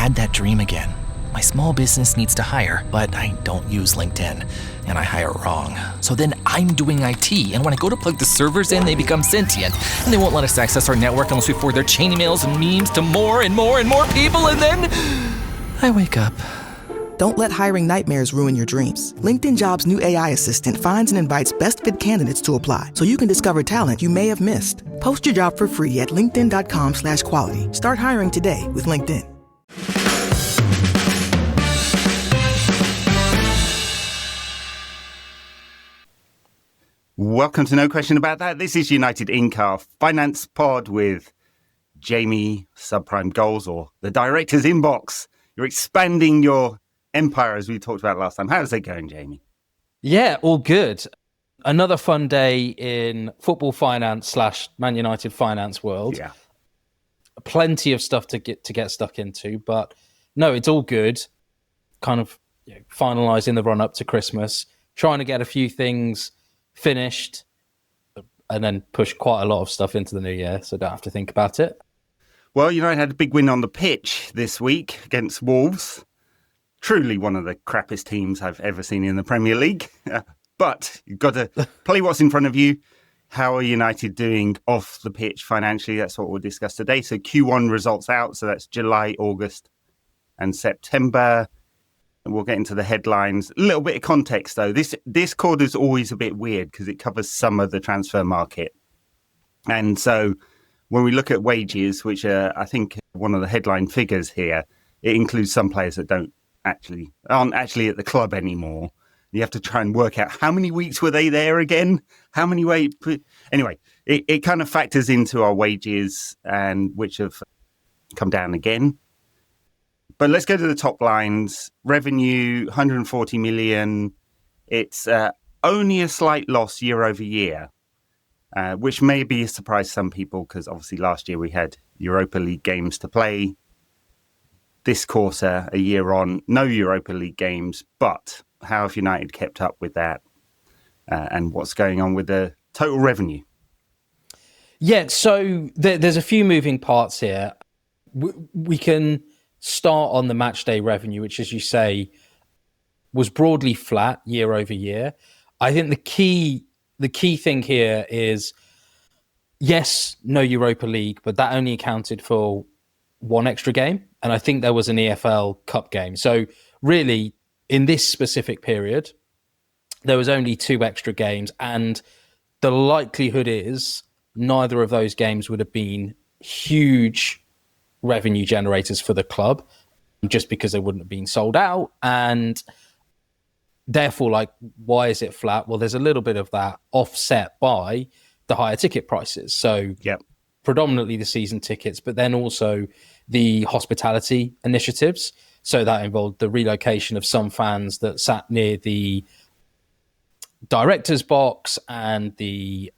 had that dream again. My small business needs to hire, but I don't use LinkedIn, and I hire wrong. So then I'm doing IT, and when I go to plug the servers in, they become sentient, and they won't let us access our network unless we forward their chain emails and memes to more and more and more people, and then I wake up. Don't let hiring nightmares ruin your dreams. LinkedIn Jobs' new AI assistant finds and invites best fit candidates to apply, so you can discover talent you may have missed. Post your job for free at linkedin.com/quality. Start hiring today with LinkedIn. Welcome to No Question About That. This is United In-Car Finance Pod with Jamie Subprime Goals, or the Director's Inbox. You're expanding your empire, as we talked about last time. How's it going, Jamie? Yeah, all good. Another fun day in football finance / Man United finance world. Yeah. Plenty of stuff to get stuck into, but no, it's all good. Kind of finalising the run up to Christmas, trying to get a few things finished, and then push quite a lot of stuff into the new year, so don't have to think about it. Well, United had a big win on the pitch this week against Wolves. Truly one of the crappiest teams I've ever seen in the Premier League. But you've got to play what's in front of you. How are United doing off the pitch financially? That's what we'll discuss today. So Q1 results out. So that's July, August and September. And we'll get into the headlines. A little bit of context, though. This quarter is always a bit weird because it covers some of the transfer market. And so when we look at wages, which are, I think, one of the headline figures here, it includes some players that aren't actually at the club anymore. You have to try and work out how many weeks were they there again? How many Anyway, it kind of factors into our wages, and which have come down again. But let's go to the top lines. Revenue, 140 million. It's only a slight loss year over year, which may be a surprise to some people because obviously last year we had Europa League games to play. This quarter, a year on, no Europa League games. But how have United kept up with that? And what's going on with the total revenue? Yeah, so there's a few moving parts here. We can start on the match day revenue, which, as you say, was broadly flat year over year. I think the key thing here is, yes, no Europa League, but that only accounted for one extra game. And I think there was an EFL Cup game. So really, in this specific period, there was only 2 extra games. And the likelihood is neither of those games would have been huge revenue generators for the club, just because they wouldn't have been sold out. And therefore, why is it flat? Well, there's a little bit of that offset by the higher ticket prices. So predominantly the season tickets, but then also the hospitality initiatives. So that involved the relocation of some fans that sat near the director's box and the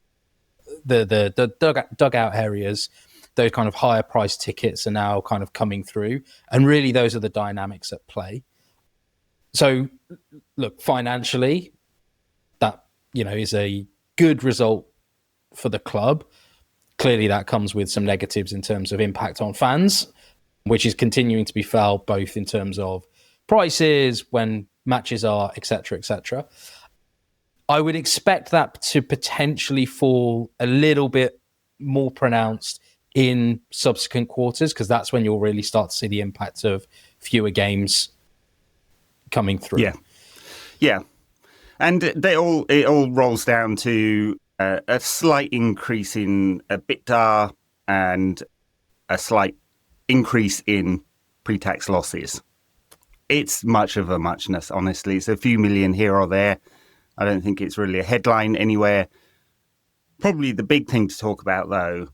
dugout areas. Those kind of higher price tickets are now kind of coming through. And really, those are the dynamics at play. So, look, financially, that, is a good result for the club. Clearly, that comes with some negatives in terms of impact on fans, which is continuing to be felt both in terms of prices, when matches are, et cetera, et cetera. I would expect that to potentially fall a little bit more pronounced in subsequent quarters, because that's when you'll really start to see the impact of fewer games coming through. Yeah. And it all rolls down to a slight increase in EBITDA and a slight increase in pre-tax losses. It's much of a muchness, honestly. It's a few million here or there. I don't think it's really a headline anywhere. Probably the big thing to talk about, though,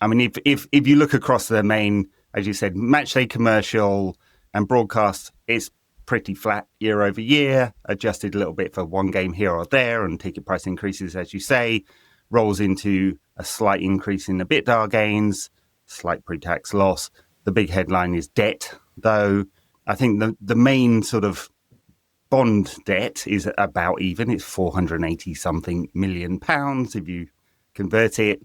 I mean, if you look across the main, as you said, matchday commercial and broadcast, it's pretty flat year over year, adjusted a little bit for one game here or there, and ticket price increases, as you say, rolls into a slight increase in EBITDA gains, slight pre-tax loss. The big headline is debt, though. I think the main sort of bond debt is about even. It's 480 something million pounds if you convert it.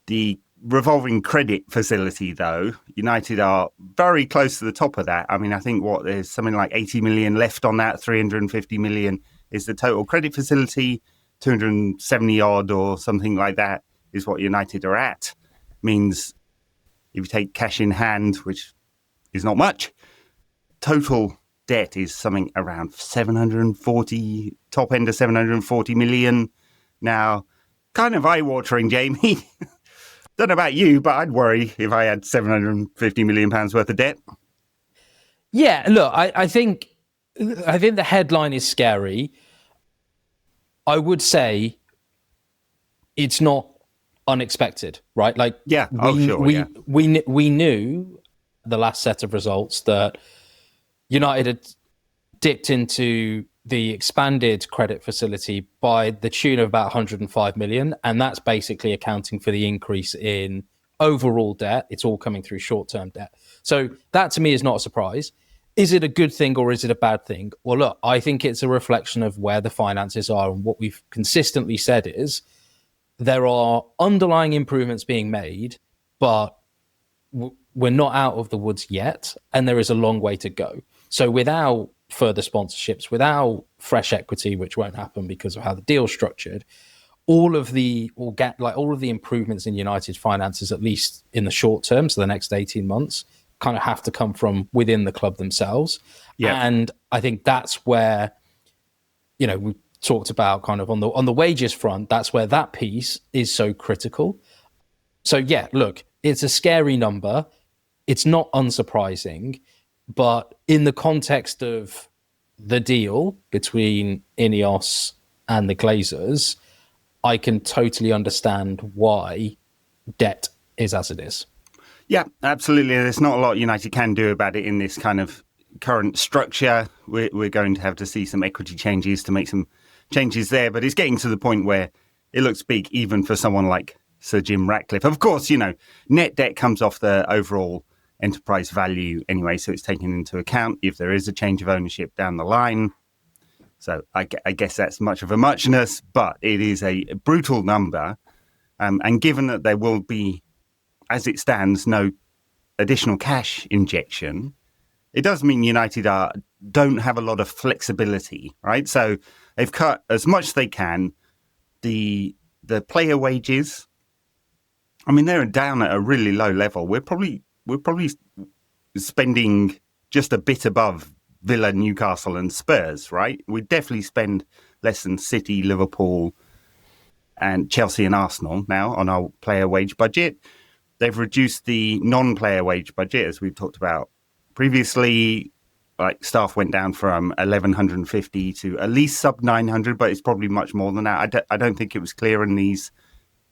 The revolving credit facility, though, United are very close to the top of that. I mean, I think there's something like 80 million left on that. 350 million is the total credit facility. 270 odd or something like that is what United are at. Means if you take cash in hand, which is not much, total debt is something around 740, top end of 740 million. Now, kind of eye-watering, Jamie. Don't know about you, but I'd worry if I had 750 million pounds worth of debt. Yeah, look, I think the headline is scary. I would say it's not unexpected, right? Like, Yeah, we knew the last set of results that United had dipped into the expanded credit facility by the tune of about 105 million, and that's basically accounting for the increase in overall debt. It's all coming through short-term debt. So that to me is not a surprise. Is it a good thing or is it a bad thing? Well, look, I think it's a reflection of where the finances are, and what we've consistently said is there are underlying improvements being made, but we're not out of the woods yet, and there is a long way to go. So without further sponsorships, without fresh equity, which won't happen because of how the deal's structured, all of the improvements in United's finances, at least in the short term, so the next 18 months, kind of have to come from within the club themselves. Yeah. And I think that's where, we talked about kind of on the wages front, that's where that piece is so critical. So yeah, look, it's a scary number. It's not unsurprising, but in the context of the deal between Ineos and the Glazers, I can totally understand why debt is as it is. Yeah, absolutely. There's not a lot United can do about it in this kind of current structure. We're going to have to see some equity changes to make some changes there, but it's getting to the point where it looks big even for someone like Sir Jim Ratcliffe. Of course, net debt comes off the overall enterprise value anyway, so it's taken into account if there is a change of ownership down the line. So I guess that's much of a muchness, but it is a brutal number. And given that there will be, as it stands, no additional cash injection, it does mean United don't have a lot of flexibility, right? So they've cut as much as they can. The player wages, I mean, they're down at a really low level. We're probably spending just a bit above Villa, Newcastle and Spurs, right? We definitely spend less than City, Liverpool and Chelsea and Arsenal now on our player wage budget. They've reduced the non-player wage budget, as we've talked about previously. Like, staff went down from 1,150 to at least sub 900, but it's probably much more than that. I don't think it was clear in these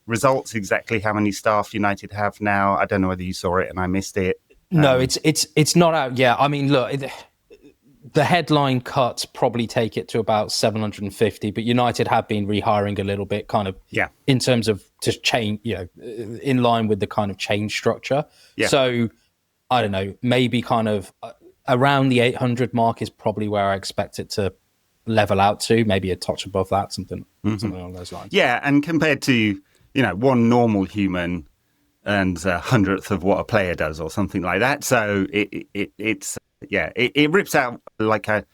results exactly how many staff United have now. I don't know whether you saw it and I missed it. No, it's not out yet. I mean, look, the headline cuts probably take it to about 750, but United have been rehiring a little bit, kind of, in terms of just change, in line with the kind of change structure. Yeah. So I don't know, maybe kind of around the 800 mark is probably where I expect it to level out to, maybe a touch above that, something along those lines. Yeah, and compared to, one normal human earns 100th of what a player does or something like that. So it rips out like a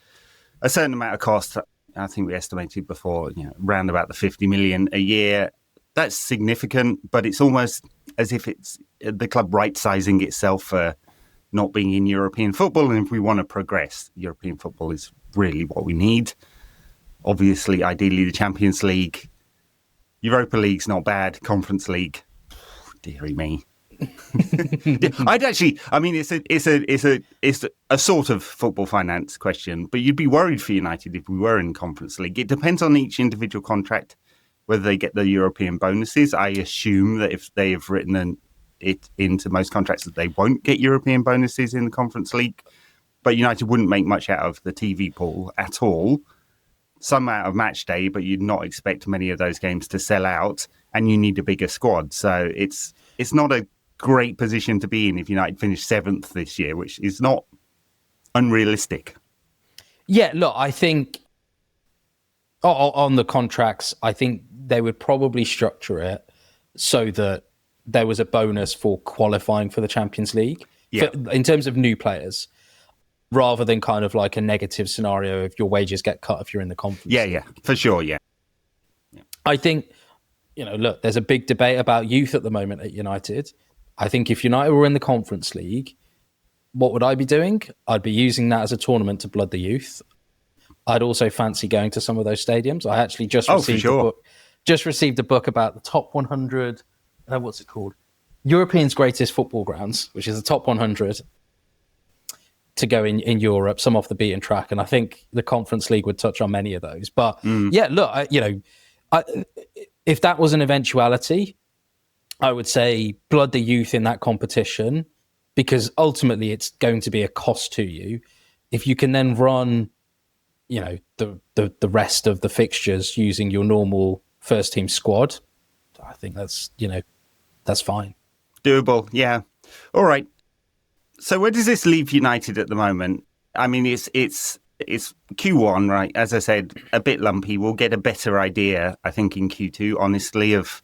certain amount of cost. I think we estimated before, around about the 50 million a year. That's significant, but it's almost as if it's the club right-sizing itself for not being in European football. And if we want to progress, European football is really what we need. Obviously, ideally, the Champions League. Europa League's not bad. Conference League, dearie me. It's a sort of football finance question, but you'd be worried for United if we were in Conference League. It depends on each individual contract whether they get the European bonuses. I assume that if they have written it into most contracts that they won't get European bonuses in the Conference League, but United wouldn't make much out of the TV pool at all. Some out of match day, but you'd not expect many of those games to sell out, and you need a bigger squad. So it's not a great position to be in if United finish 7th this year, which is not unrealistic. Yeah, look, I think on the contracts, I think they would probably structure it so that there was a bonus for qualifying for the Champions League in terms of new players, rather than kind of like a negative scenario if your wages get cut if you're in the conference. Yeah, for sure, yeah. I think, look, there's a big debate about youth at the moment at United. I think if United were in the Conference League, what would I be doing? I'd be using that as a tournament to blood the youth. I'd also fancy going to some of those stadiums. I actually just received a book about the top 100, what's it called? Europeans' Greatest Football Grounds, which is the top 100 to go in Europe, some off the beaten track. And I think the Conference League would touch on many of those. But yeah, look, if that was an eventuality, I would say blood the youth in that competition, because ultimately it's going to be a cost to you. If you can then run, the rest of the fixtures using your normal first team squad, I think that's fine. Doable, yeah. All right. So where does this leave United at the moment? I mean, it's Q1, right? As I said, a bit lumpy. We'll get a better idea, I think, in Q2, honestly, of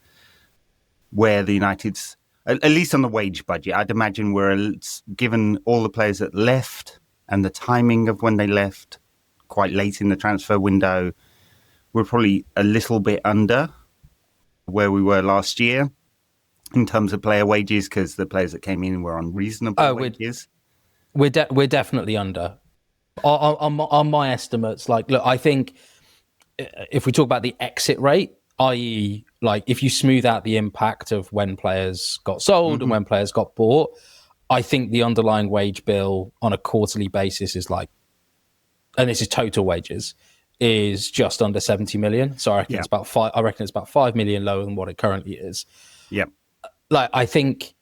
where the United's, at least on the wage budget. I'd imagine given all the players that left and the timing of when they left, quite late in the transfer window, we're probably a little bit under where we were last year in terms of player wages, because the players that came in were on reasonable wages. We're definitely under. On my estimates, look, I think if we talk about the exit rate, i.e., like if you smooth out the impact of when players got sold and when players got bought, I think the underlying wage bill on a quarterly basis is like, and this is total wages, is just under 70 million. So I reckon it's about 5 million lower than what it currently is. Yeah. Like I think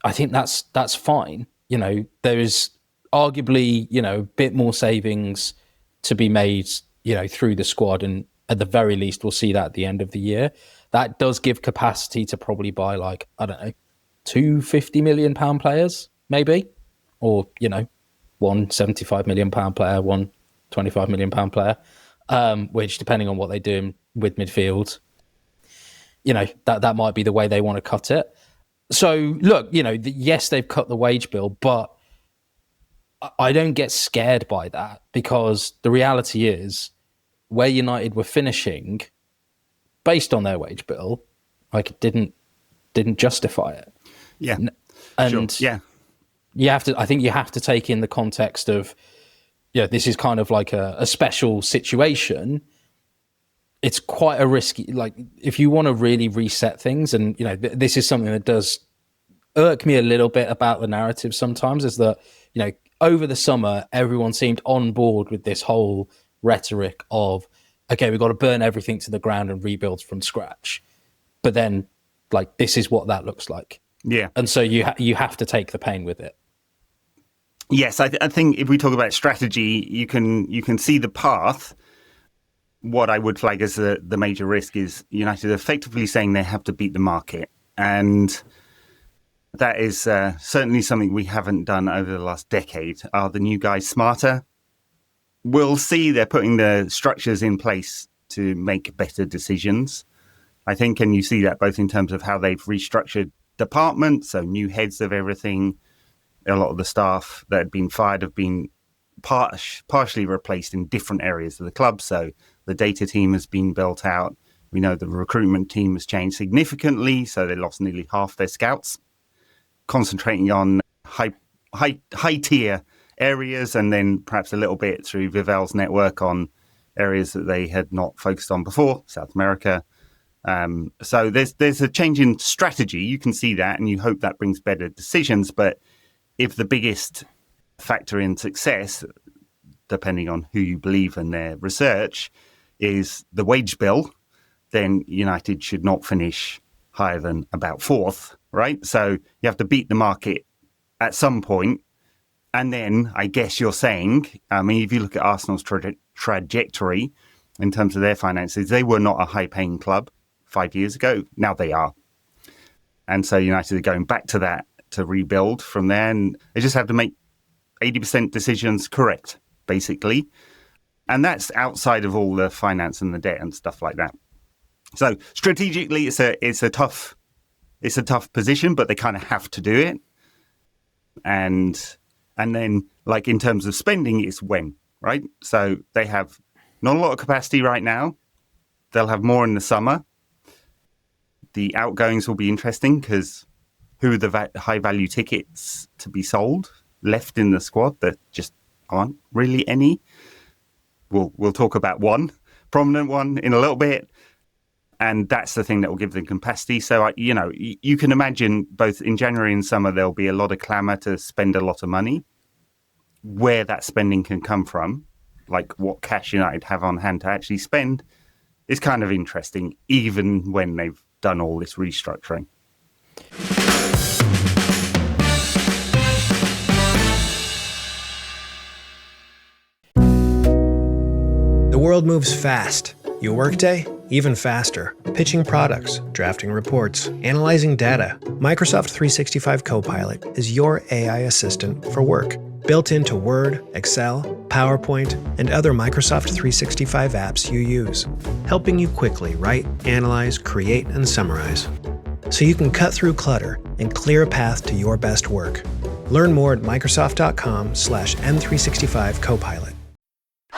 that's fine. There is arguably, a bit more savings to be made, through the squad, and at the very least we'll see that at the end of the year. That does give capacity to probably buy like, I don't know, 2 50 million pound players, maybe, or, one 75 million pound player, one 25 million pound player, which depending on what they do with midfield, that might be the way they want to cut it. So look, yes, they've cut the wage bill, but I don't get scared by that, because the reality is where United were finishing based on their wage bill, like it didn't justify it. Yeah. And sure. Yeah. I think you have to take in the context of, this is kind of like a special situation. It's quite a risky, like if you want to really reset things, and, this is something that does irk me a little bit about the narrative sometimes, is that, over the summer, everyone seemed on board with this whole rhetoric of, okay, we've got to burn everything to the ground and rebuild from scratch. But then, like, this is what that looks like. Yeah. And so you have to take the pain with it. Yes, I think if we talk about strategy, you can see the path. What I would flag as the major risk is United effectively saying they have to beat the market. And that is certainly something we haven't done over the last decade. Are the new guys smarter? We'll see. They're putting the structures in place to make better decisions, I think. And you see that both in terms of how they've restructured departments, so new heads of everything. A lot of the staff that had been fired have been partially replaced in different areas of the club. So the data team has been built out. We know the recruitment team has changed significantly, so they lost nearly half their scouts, concentrating on high tier areas, and then perhaps a little bit through Vival's network on areas that they had not focused on before, South America. So there's a change in strategy. You can see that, and you hope that brings better decisions. But if the biggest factor in success, depending on who you believe in their research, is the wage bill, then United should not finish higher than about fourth, right? So you have to beat the market at some point. And then I guess you're saying, I mean, if you look at Arsenal's trajectory in terms of their finances, they were not a high-paying club 5 years ago. Now they are. And so United are going back to that to rebuild from there. And they just have to make 80% decisions correct, basically. And that's outside of all the finance and the debt and stuff like that. So strategically, it's a tough it's a tough position, but they kind of have to do it. And then, like, in terms of spending, it's when, right? So they have not a lot of capacity right now. They'll have more in the summer. The outgoings will be interesting because who are the high-value tickets to be sold left in the squad that just aren't really any? We'll talk about one prominent one in a little bit. And that's the thing that will give them capacity. So, you can imagine both in January and summer, there'll be a lot of clamour to spend a lot of money. Where that spending can come from, like what cash United have on hand to actually spend, is kind of interesting, even when they've done all this restructuring. The world moves fast. Your workday, even faster. Pitching products, drafting reports, analyzing data. Microsoft 365 Copilot is your AI assistant for work. Built into Word, Excel, PowerPoint, and other Microsoft 365 apps you use. Helping you quickly write, analyze, create, and summarize. So you can cut through clutter and clear a path to your best work. Learn more at Microsoft.com/M365 Copilot.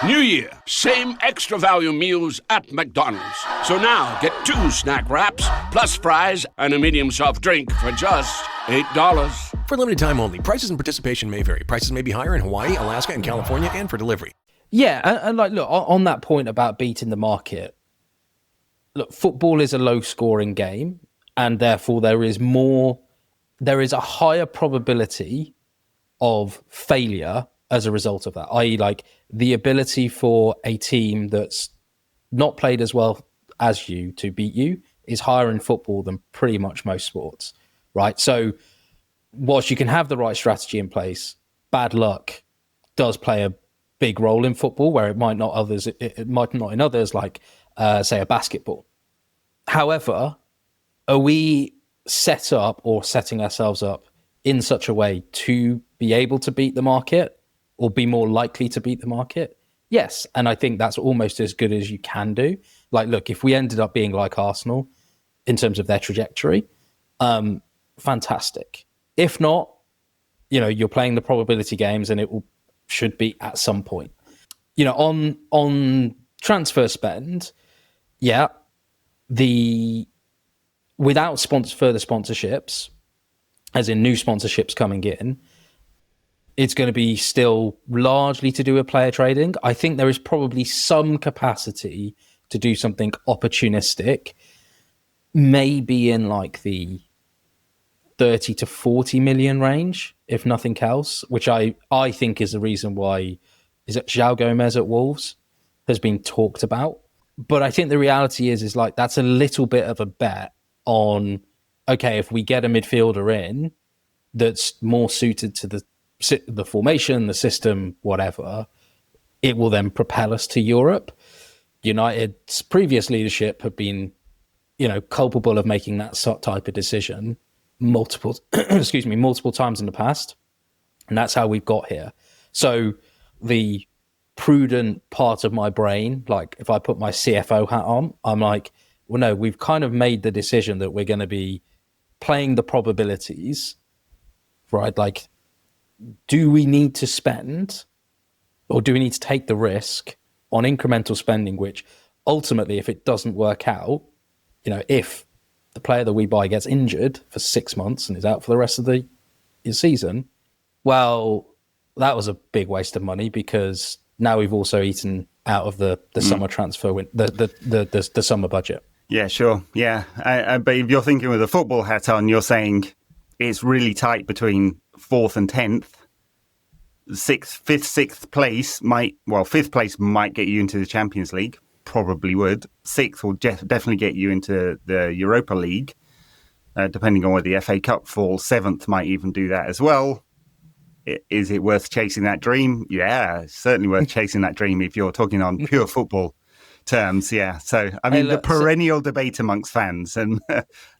New Year, same extra value meals at McDonald's. So now get 2 snack wraps, plus fries, and a medium soft drink for just $8. For limited time only. Prices and participation may vary. Prices may be higher in Hawaii, Alaska, and California, and for delivery. Yeah, and like, look, on that point about beating the market, look, football is a low-scoring game, and therefore there is a higher probability of failure as a result of that, i.e. like the ability for a team that's not played as well as you to beat you is higher in football than pretty much most sports, right? So whilst you can have the right strategy in place, bad luck does play a big role in football where it might not in others, like say a basketball. However, are we set up or setting ourselves up in such a way to be able to beat the market or be more likely to beat the market? Yes. And I think that's almost as good as you can do. Like, look, if we ended up being like Arsenal in terms of their trajectory, fantastic. If not, you're playing the probability games and should be at some point. On transfer spend, yeah, without further sponsorships, as in new sponsorships coming in, it's going to be still largely to do with player trading. I think there is probably some capacity to do something opportunistic, maybe in like the 30 to 40 million range, if nothing else, which I think is the reason why is it João Gomez at Wolves has been talked about. But I think the reality is like that's a little bit of a bet on, okay, if we get a midfielder in that's more suited to the formation, the system, whatever, it will then propel us to Europe. United's previous leadership have been, culpable of making that type of decision multiple times in the past. And that's how we've got here. So the prudent part of my brain, like if I put my CFO hat on, I'm like, well, no, we've kind of made the decision that we're going to be playing the probabilities, right? Like, do we need to spend or do we need to take the risk on incremental spending, which ultimately, if it doesn't work out, if the player that we buy gets injured for 6 months and is out for the rest of the season, well, that was a big waste of money because now we've also eaten out of the summer transfer, the summer budget. Yeah, sure. Yeah. But if you're thinking with a football hat on, you're saying it's really tight between 4th and 10th. 5th place might get you into the Champions League, probably would. 6th will definitely get you into the Europa League, depending on where the FA Cup falls. 7th might even do that as well. Is it worth chasing that dream? Yeah, it's certainly worth chasing that dream if you're talking on pure football terms. Yeah. So, I mean, the perennial debate amongst fans and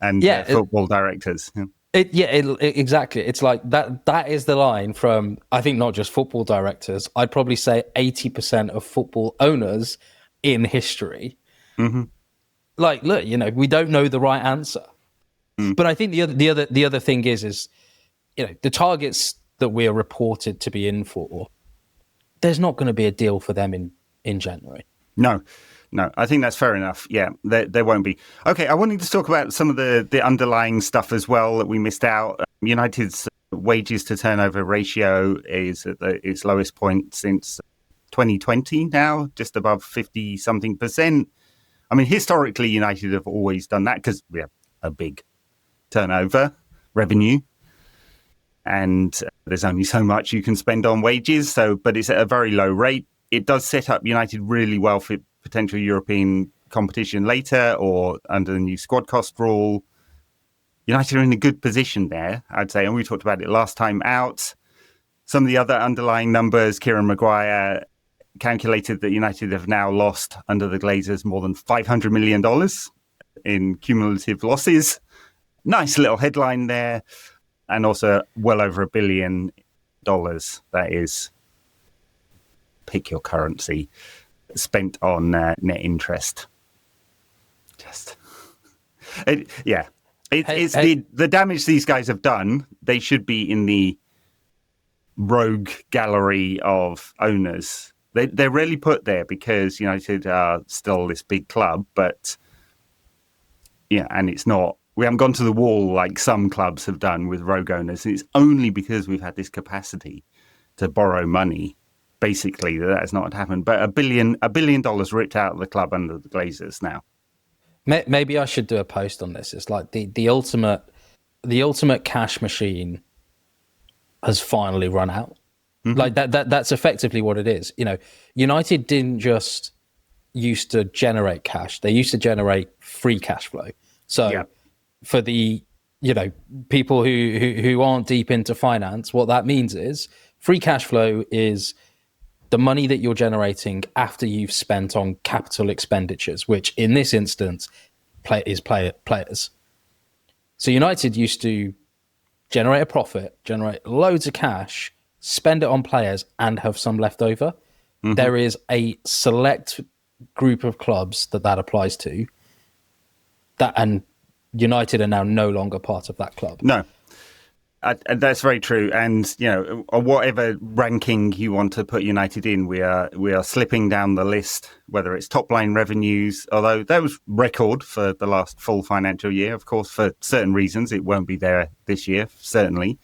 football directors. Exactly. It's like that is the line from, I think, not just football directors. I'd probably say 80% of football owners in history. Mm-hmm. Like, look, we don't know the right answer. But I think the other thing is the targets that we're reported to be in for, there's not going to be a deal for them in January. No, I think that's fair enough. Yeah, there won't be. Okay, I wanted to talk about some of the underlying stuff as well that we missed out. United's wages to turnover ratio is at its lowest point since 2020 now, just above 50 something percent. I mean, historically, United have always done that because we have a big turnover revenue. And there's only so much you can spend on wages. But it's at a very low rate. It does set up United really well for potential European competition later or under the new squad cost rule. United are in a good position there, I'd say. And we talked about it last time out. Some of the other underlying numbers, Kieran Maguire calculated that United have now lost under the Glazers more than $500 million in cumulative losses. Nice little headline there. And also well over $1 billion. That is, pick your currency, spent on net interest. The damage these guys have done. They should be in the rogue gallery of owners. They're rarely put there because United are still this big club, but and it's not. We haven't gone to the wall like some clubs have done with rogue owners. It's only because we've had this capacity to borrow money, basically, that has not happened. But $1 billion ripped out of the club under the Glazers now. Maybe I should do a post on this. It's like the ultimate cash machine has finally run out. Mm-hmm. Like that's effectively what it is. United didn't just used to generate cash; they used to generate free cash flow. So for the people who aren't deep into finance, what that means is free cash flow is the money that you're generating after you've spent on capital expenditures, which in this instance is players. So United used to generate a profit, generate loads of cash, spend it on players, and have some left over. Mm-hmm. There is a select group of clubs that applies to, and United are now no longer part of that club. No. That's very true. And, whatever ranking you want to put United in, we are slipping down the list, whether it's top line revenues, although that was record for the last full financial year. Of course, for certain reasons, it won't be there this year, certainly.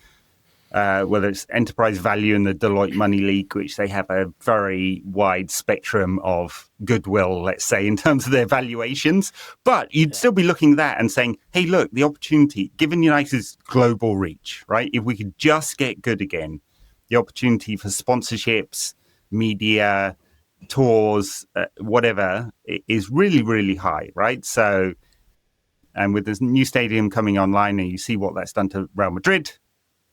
Whether it's enterprise value in the Deloitte Money League, which they have a very wide spectrum of goodwill, let's say, in terms of their valuations. But you'd still be looking at that and saying, hey, look, the opportunity, given United's global reach, right? If we could just get good again, the opportunity for sponsorships, media, tours, whatever, is really, really high, right? So, and with this new stadium coming online and you see what that's done to Real Madrid,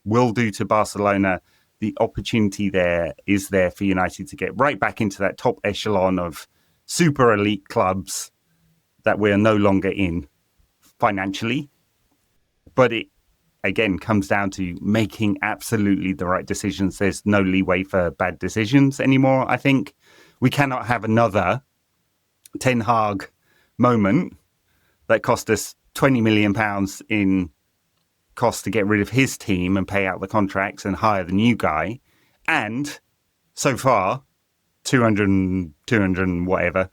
will do to Barcelona, the opportunity there is there for United to get right back into that top echelon of super elite clubs that we're no longer in financially. But it, again, comes down to making absolutely the right decisions. There's no leeway for bad decisions anymore, I think. We cannot have another Ten Hag moment that cost us £20 million in cost to get rid of his team and pay out the contracts and hire the new guy. And so far, 200 whatever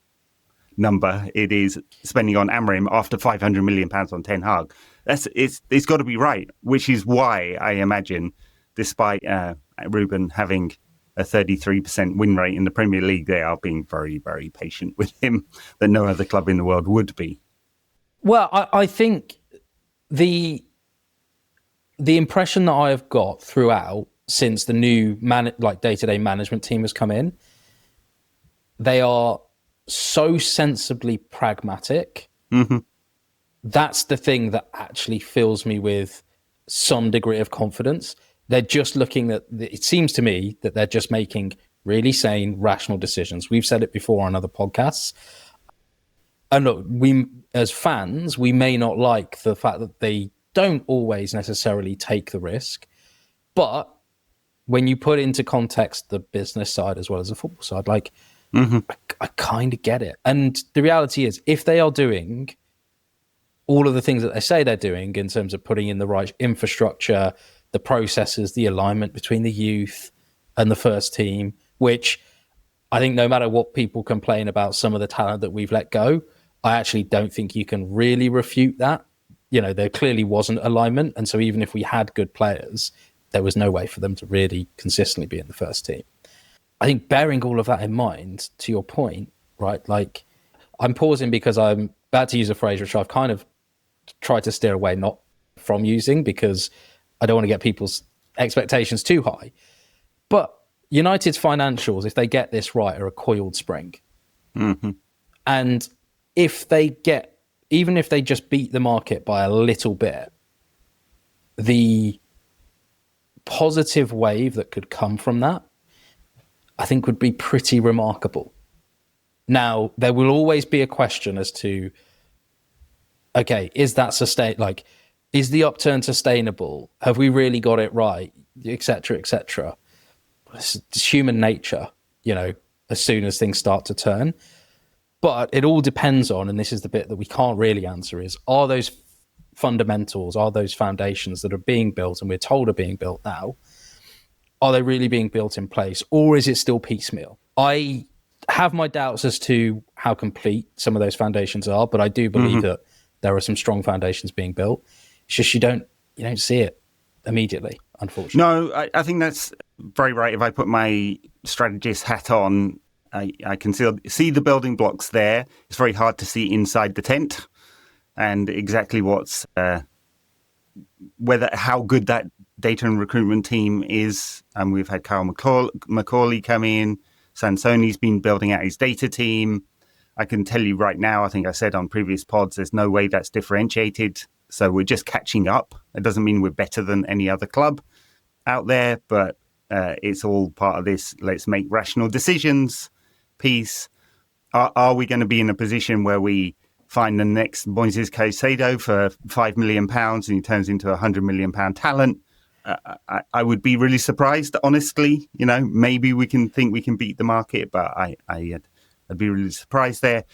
number it is spending on Amorim after £500 million on Ten Hag. It's got to be right, which is why I imagine, despite Ruben having a 33% win rate in the Premier League, they are being very, very patient with him that no other club in the world would be. Well, I think the impression that I have got throughout since the new day-to-day management team has come in, they are so sensibly pragmatic. Mm-hmm. That's the thing that actually fills me with some degree of confidence. They're just looking at, it seems to me that they're just making really sane, rational decisions. We've said it before on other podcasts. And look, we as fans, we may not like the fact that they don't always necessarily take the risk, but when you put into context the business side as well as the football side, I kind of get it. And the reality is, if they are doing all of the things that they say they're doing in terms of putting in the right infrastructure, the processes, the alignment between the youth and the first team, which I think no matter what people complain about some of the talent that we've let go, I actually don't think you can really refute that. There clearly wasn't alignment. And so even if we had good players, there was no way for them to really consistently be in the first team. I think bearing all of that in mind, to your point, right, like I'm pausing because I'm about to use a phrase which I've kind of tried to steer away not from using because I don't want to get people's expectations too high. But United's financials, if they get this right, are a coiled spring. Mm-hmm. And even if they just beat the market by a little bit, the positive wave that could come from that, I think would be pretty remarkable. Now, there will always be a question as to, okay, is that is the upturn sustainable? Have we really got it right? Et cetera, et cetera. It's human nature, as soon as things start to turn. But it all depends on, and this is the bit that we can't really answer, is are those fundamentals, are those foundations that are being built and we're told are being built now, are they really being built in place, or is it still piecemeal? I have my doubts as to how complete some of those foundations are, but I do believe that there are some strong foundations being built. It's just you don't see it immediately, unfortunately. No, I think that's very right. If I put my strategist hat on, I can see the building blocks there. It's very hard to see inside the tent and exactly what's how good that data and recruitment team is. And we've had Kyle McCauley come in. Sansoni's been building out his data team. I can tell you right now, I think I said on previous pods, there's no way that's differentiated. So we're just catching up. It doesn't mean we're better than any other club out there, but it's all part of this let's make rational decisions piece. Are we going to be in a position where we find the next Moises Caicedo for £5 million and he turns into a £100 million talent? I would be really surprised, honestly. Maybe we can think we can beat the market, but I'd be really surprised there.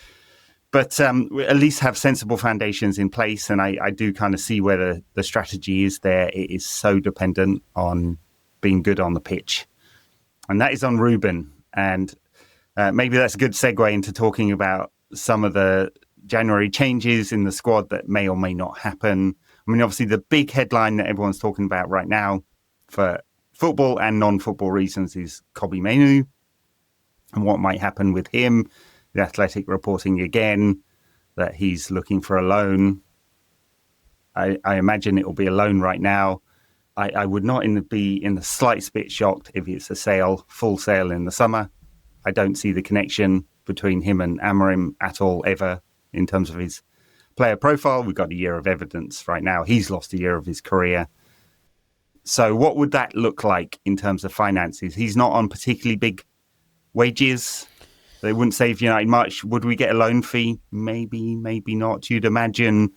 But we at least have sensible foundations in place, and I do kind of see where the strategy is there. It is so dependent on being good on the pitch, and that is on Ruben. And maybe that's a good segue into talking about some of the January changes in the squad that may or may not happen. I mean, obviously, the big headline that everyone's talking about right now for football and non-football reasons is Kobbie Mainoo and what might happen with him. The Athletic reporting again that he's looking for a loan. I imagine it will be a loan right now. I would not be in the slightest bit shocked if it's a full sale in the summer. I don't see the connection between him and Amorim at all ever in terms of his player profile. We've got a year of evidence right now. He's lost a year of his career. So what would that look like in terms of finances? He's not on particularly big wages. They wouldn't save United much. Would we get a loan fee? Maybe, maybe not. You'd imagine,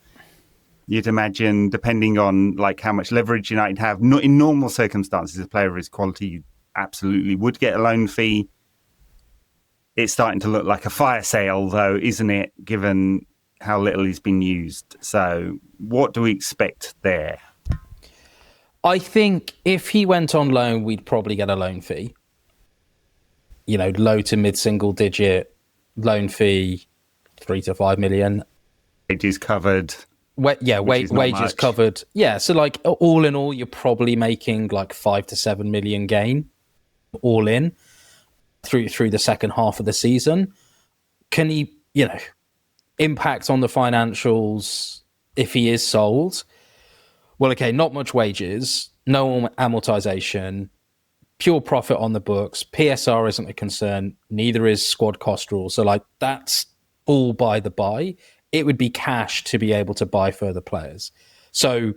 depending on how much leverage United have. In normal circumstances, a player of his quality, you absolutely would get a loan fee. It's starting to look like a fire sale, though, isn't it, given how little he's been used? So what do we expect there? I think if he went on loan, we'd probably get a loan fee. Low to mid-single digit loan fee, 3 to 5 million. Wages covered. Wages covered. Yeah, so all in all, you're probably making 5 to 7 million gain all in through the second half of the season. Can he, impact on the financials if he is sold? Well, okay, not much wages, no amortization, pure profit on the books. PSR isn't a concern, neither is squad cost rule. So that's all by the by. It would be cash to be able to buy further players. So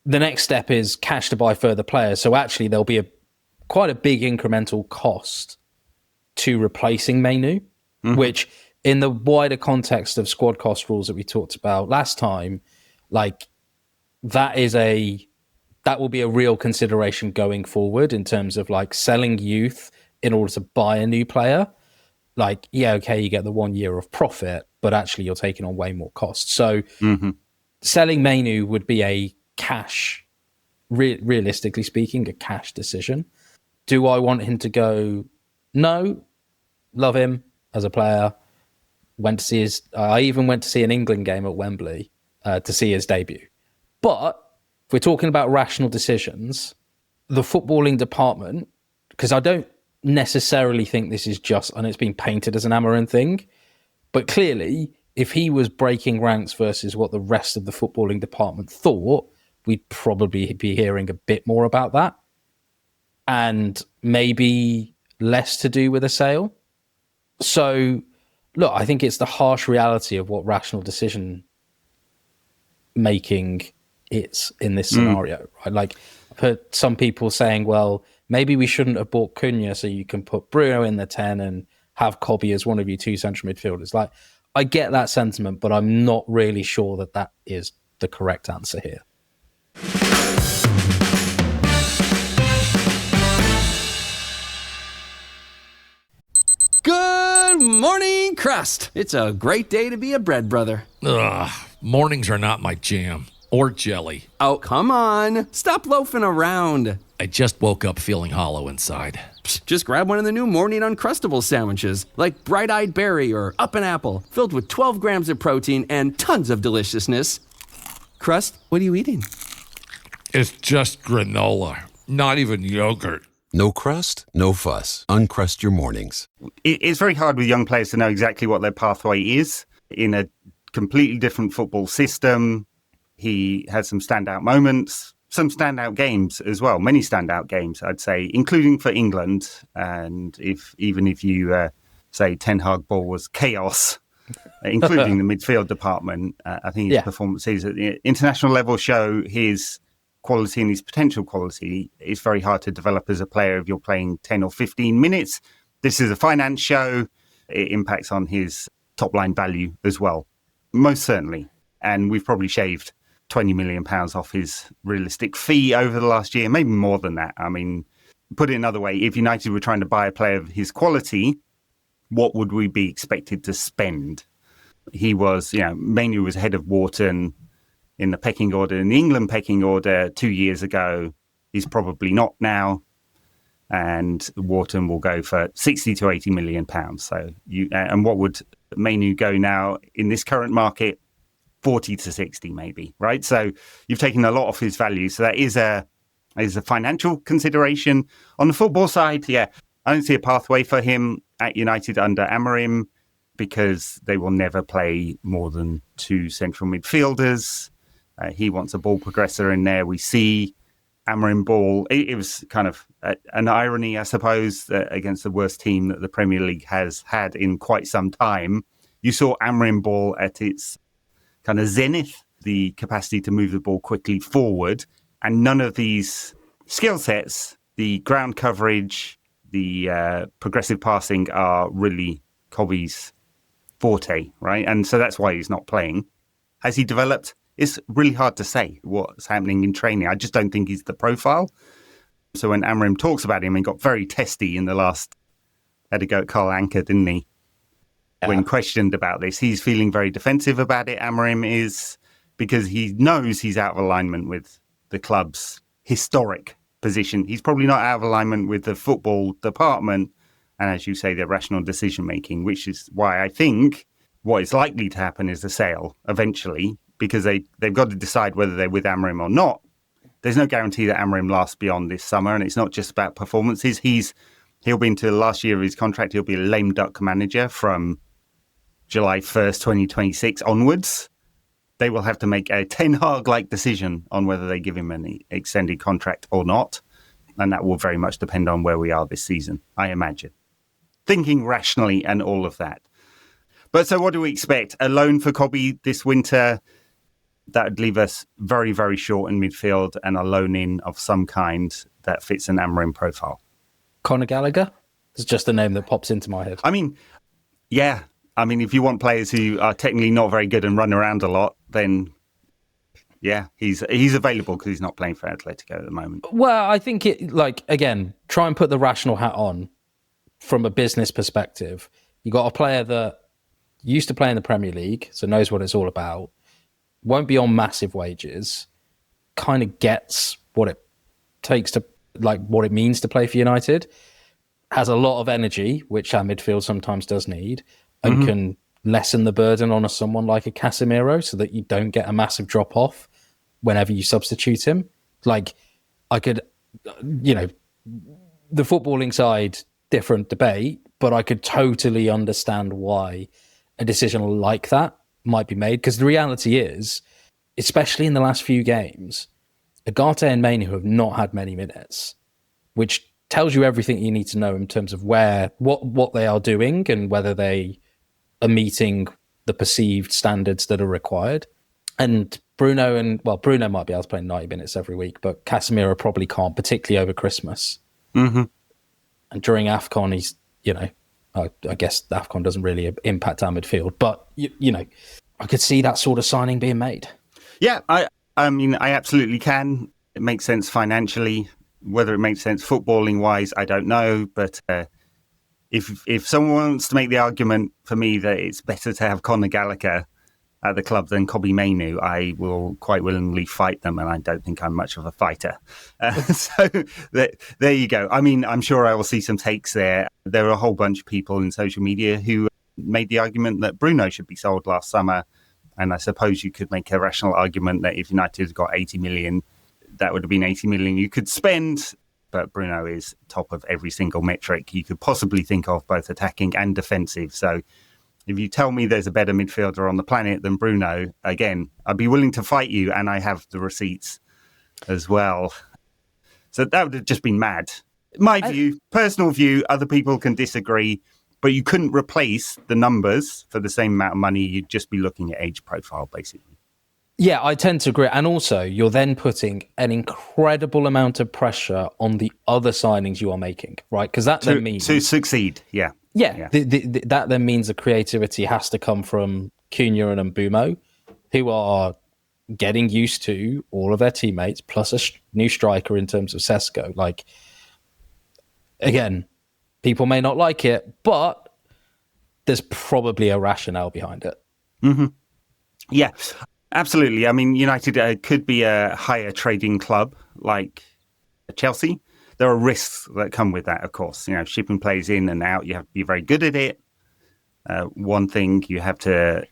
the next step is cash to buy further players. So actually there'll be quite a big incremental cost to replacing Mainoo, which in the wider context of squad cost rules that we talked about last time, that will be a real consideration going forward in terms of selling youth in order to buy a new player. You get the 1 year of profit, but actually you're taking on way more costs. So selling Mainu would be a cash, realistically speaking, a cash decision. Do I want him to go? No. Love him as a player. I even went to see an England game at Wembley to see his debut. But if we're talking about rational decisions, the footballing department, because I don't necessarily think this is just, and it's been painted as an Amorim thing, but clearly, if he was breaking ranks versus what the rest of the footballing department thought, we'd probably be hearing a bit more about that. And maybe less to do with a sale. So, look, I think it's the harsh reality of what rational decision making is in this scenario. Right? Like, I've heard some people saying, well, maybe we shouldn't have bought Cunha so you can put Bruno in the 10 and have Cobby as one of your two central midfielders. Like, I get that sentiment, but I'm not really sure that that is the correct answer here. Good morning, Crust. It's a great day to be a bread brother. Ugh, mornings are not my jam. Or jelly. Oh, come on. Stop loafing around. I just woke up feeling hollow inside. Psst, just grab one of the new Morning Uncrustables sandwiches, like Bright-Eyed Berry or Up and Apple, filled with 12 grams of protein and tons of deliciousness. Crust, what are you eating? It's just granola, not even yogurt. No crust, no fuss. Uncrust your mornings. It's very hard with young players to know exactly what their pathway is in a completely different football system. He had some standout moments, some standout games as well. Many standout games, I'd say, including for England. And even if you say Ten Hag ball was chaos, including the midfield department, I think his performances at the international level show his quality and his potential quality. It's very hard to develop as a player if you're playing 10 or 15 minutes. This is a finance show. It impacts on his top line value as well, most certainly. And we've probably shaved £20 million off his realistic fee over the last year, maybe more than that. I mean, put it another way, if United were trying to buy a player of his quality, what would we be expected to spend? He was, Mainu was ahead of Wharton in the pecking order, in the England pecking order 2 years ago. He's probably not now. And Wharton will go for 60 to 80 million pounds. So and what would Mainu go now in this current market? 40 to 60 maybe, right? So you've taken a lot of his value. So that is a financial consideration. On the football side, I don't see a pathway for him at United under Amorim because they will never play more than two central midfielders. He wants a ball progressor in there. We see Amorim ball. It was kind of an irony, I suppose, against the worst team that the Premier League has had in quite some time. You saw Amorim ball at its kind of zenith, the capacity to move the ball quickly forward. And none of these skill sets, the ground coverage, the progressive passing are really Cobby's forte, right? And so that's why he's not playing. Has he developed? It's really hard to say what's happening in training. I just don't think he's the profile. So when Amorim talks about him, he got very testy in the last, had to go at Carl Anker, didn't he? When questioned about this, he's feeling very defensive about it. Amorim is, because he knows he's out of alignment with the club's historic position. He's probably not out of alignment with the football department. And as you say, the rational decision making, which is why I think what is likely to happen is a sale eventually, because they've got to decide whether they're with Amorim or not. There's no guarantee that Amorim lasts beyond this summer, and it's not just about performances. He'll be into the last year of his contract. He'll be a lame duck manager from July 1st, 2026 onwards. They will have to make a Ten Hag-like decision on whether they give him an extended contract or not. And that will very much depend on where we are this season, I imagine. Thinking rationally and all of that. But so what do we expect? A loan for Cobby this winter? That would leave us very, very short in midfield, and a loan in of some kind that fits an Amorim profile. Conor Gallagher? It's just a name that pops into my head. I mean, yeah. I mean, if you want players who are technically not very good and run around a lot, then yeah, he's available because he's not playing for Atletico at the moment. Well, I think again, try and put the rational hat on from a business perspective. You got a player that used to play in the Premier League, so knows what it's all about. won't be on massive wages, kind of gets what it takes to, like, what it means to play for United, has a lot of energy, which our midfield sometimes does need, and can lessen the burden on someone like a Casemiro so that you don't get a massive drop off whenever you substitute him. Like, I could, the footballing side, different debate, but I could totally understand why a decision like that might be made. Because the reality is, especially in the last few games, Ugarte and Mainu have not had many minutes, which tells you everything you need to know in terms of what they are doing and whether they are meeting the perceived standards that are required. And Bruno might be able to play 90 minutes every week, but Casemiro probably can't, particularly over Christmas. And during AFCON, he's, I guess AFCON doesn't really impact our midfield, but, I could see that sort of signing being made. Yeah, I mean, I absolutely can. It makes sense financially. Whether it makes sense footballing wise, I don't know. But if someone wants to make the argument for me that it's better to have Conor Gallagher at the club than Kobbie Mainoo, I will quite willingly fight them, and I don't think I'm much of a fighter. So there you go. I mean, I'm sure I will see some takes there. There are a whole bunch of people in social media who made the argument that Bruno should be sold last summer, and I suppose you could make a rational argument that if United had got 80 million, that would have been 80 million you could spend. But Bruno is top of every single metric you could possibly think of, both attacking and defensive. So if you tell me there's a better midfielder on the planet than Bruno, again, I'd be willing to fight you, and I have the receipts as well. So that would have just been mad. My view, personal view, other people can disagree, but you couldn't replace the numbers for the same amount of money. You'd just be looking at age profile, basically. Yeah, I tend to agree. And also, you're then putting an incredible amount of pressure on the other signings you are making, right? Because that then means... To succeed, yeah. Yeah. That then means the creativity has to come from Cunha and Mbumo, who are getting used to all of their teammates, plus a new striker in terms of Sesko. Like, again, people may not like it, but there's probably a rationale behind it. Yeah. Absolutely. I mean, United could be a higher trading club like Chelsea. There are risks that come with that, of course. Shipping players in and out. You have to be very good at it. One thing, you have to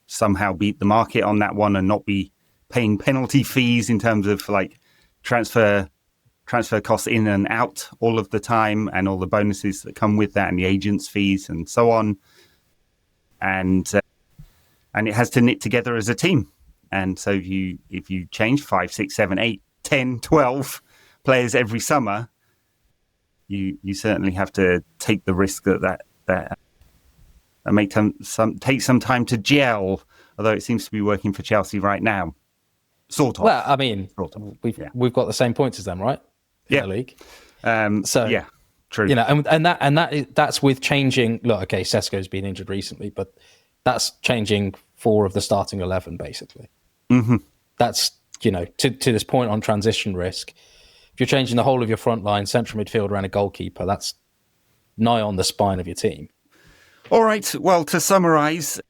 somehow beat the market on that one and not be paying penalty fees in terms of like transfer costs in and out all of the time, and all the bonuses that come with that, and the agents' fees and so on. And it has to knit together as a team. And so if you change 5, 6, 7, 8, 10, 12 players every summer, you certainly have to take the risk that take some time to gel, although it seems to be working for Chelsea right now. Sort of. Well, I mean, we've got the same points as them, right? In the league. Yeah, true. That's with changing. Look, okay, Sesko's been injured recently, but that's changing 4 of the starting 11, basically. That's, to this point on transition risk. If you're changing the whole of your front line, central midfielder and a goalkeeper, that's nigh on the spine of your team. All right. Well, to summarise,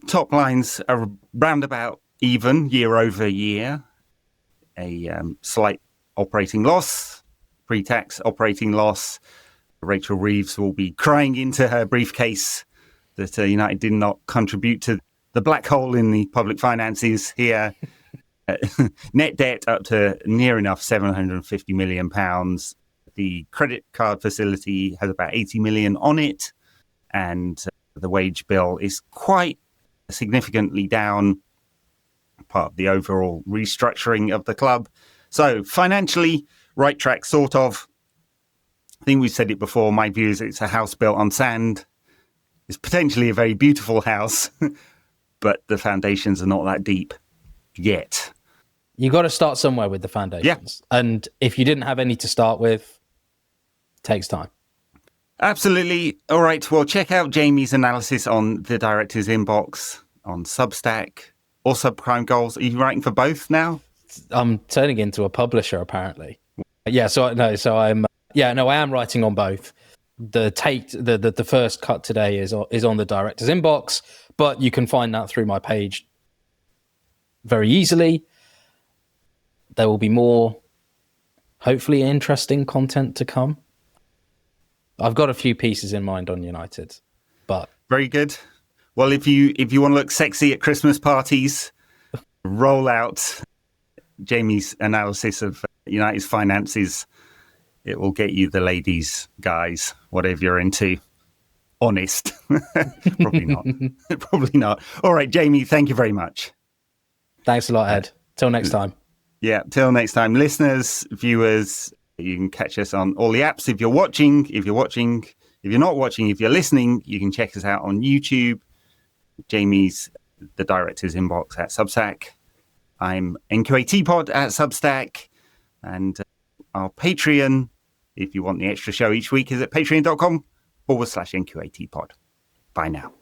top lines are roundabout even year over year. A slight operating loss, pre-tax operating loss. Rachel Reeves will be crying into her briefcase that United did not contribute to the black hole in the public finances here. Net debt up to near enough £750 million. The credit card facility has about 80 million on it, and the wage bill is quite significantly down, part of the overall restructuring of the club. So financially, right track, sort of. I think we've said it before. My view is it's a house built on sand. It's potentially a very beautiful house, but the foundations are not that deep yet. You got to start somewhere with the foundations. Yeah. And if you didn't have any to start with, it takes time. Absolutely. All right. Well, check out Jamie's analysis on the Director's Inbox on Substack or Subprime Goals. Are you writing for both now? I'm turning into a publisher, apparently. Yeah. I am writing on both. The first cut today is on the Director's Inbox, but you can find that through my page very easily. There will be more, hopefully, interesting content to come. I've got a few pieces in mind on United, but very good. Well, if you want to look sexy at Christmas parties, roll out Jamie's analysis of United's finances. It will get you the ladies, guys, whatever you're into. Honest. Probably not. Probably not. All right, Jamie, thank you very much. Thanks a lot, Ed. Till next time. Yeah, till next time. Listeners, viewers, you can catch us on all the apps. If you're watching, if you're not watching, if you're listening, you can check us out on YouTube. Jamie's the director's inbox at Substack. I'm NQAT Pod at Substack. And our Patreon, if you want the extra show each week, is at patreon.com/NQAT Pod. Bye now.